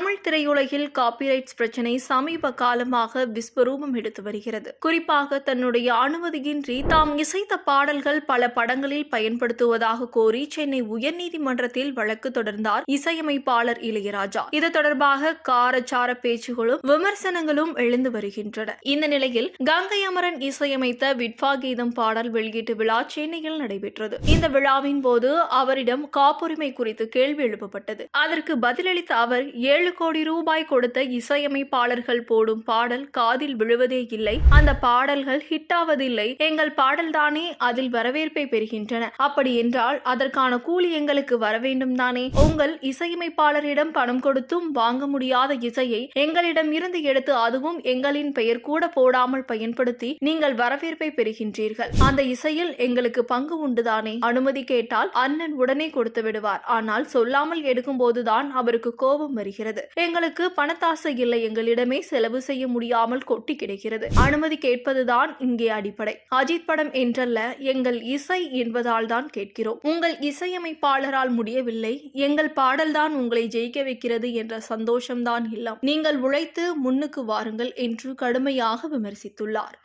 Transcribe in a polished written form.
தமிழ் திரையுலகில் காப்பிரைட்ஸ் பிரச்சினை சமீப காலமாக விஸ்வரூபம் எடுத்து வருகிறது. குறிப்பாக தன்னுடைய அனுமதியின்றி தாம் இசைத்த பாடல்கள் பல படங்களில் பயன்படுத்துவதாக கோரி சென்னை உயர்நீதிமன்றத்தில் வழக்கு தொடர்ந்தார் இசையமைப்பாளர் இளையராஜா. இது தொடர்பாக காரச்சார பேச்சுகளும் விமர்சனங்களும் எழுந்து வருகின்றன. இந்த நிலையில் கங்கை அமரன் இசையமைத்த விட்வா கீதம் பாடல் வெளியீட்டு விழா சென்னையில் நடைபெற்றது. இந்த விழாவின் போது அவரிடம் காப்புரிமை குறித்து கேள்வி எழுப்பப்பட்டது. அதற்கு பதிலளித்த அவர் 7 கோடி ரூபாய் கொடுத்த இசையமைப்பாளர்கள் போடும் பாடல் காதில் விழுவதே இல்லை, அந்த பாடல்கள் ஹிட் ஆவதில்லை, எங்கள் பாடல்தானே அதில் வரவேற்பை பெறுகின்றன, அப்படி என்றால் அதற்கான கூலி எங்களுக்கு வர வேண்டும் தானே, உங்கள் இசையமைப்பாளரிடம் பணம் கொடுத்தும் வாங்க முடியாத இசையை எங்களிடம் இருந்து எடுத்து அதுவும் எங்களின் பெயர் கூட போடாமல் பயன்படுத்தி நீங்கள் வரவேற்பை பெறுகின்றீர்கள், அந்த இசையில் எங்களுக்கு பங்கு உண்டுதானே, அனுமதி கேட்டால் அண்ணன் உடனே கொடுத்து விடுவார், ஆனால் சொல்லாமல் எடுக்கும் போதுதான் அவருக்கு கோபம் வருகிறது, எங்களுக்கு பணத்தாசை இல்லை, எங்களிடமே செலவு செய்ய முடியாமல் கொட்டி கிடைக்கிறது, அனுமதி கேட்பதுதான் இங்கே அடிப்படை, அஜித் படம் என்றல்ல, எங்கள் இசை என்பதால் தான் கேட்கிறோம், உங்கள் இசையமைப்பாளரால் முடியவில்லை, எங்கள் பாடல்தான் உங்களை ஜெயிக்க வைக்கிறது என்ற சந்தோஷம்தான் இல்லம், நீங்கள் உழைத்து முன்னுக்கு வாருங்கள் என்று கடுமையாக விமர்சித்துள்ளார்.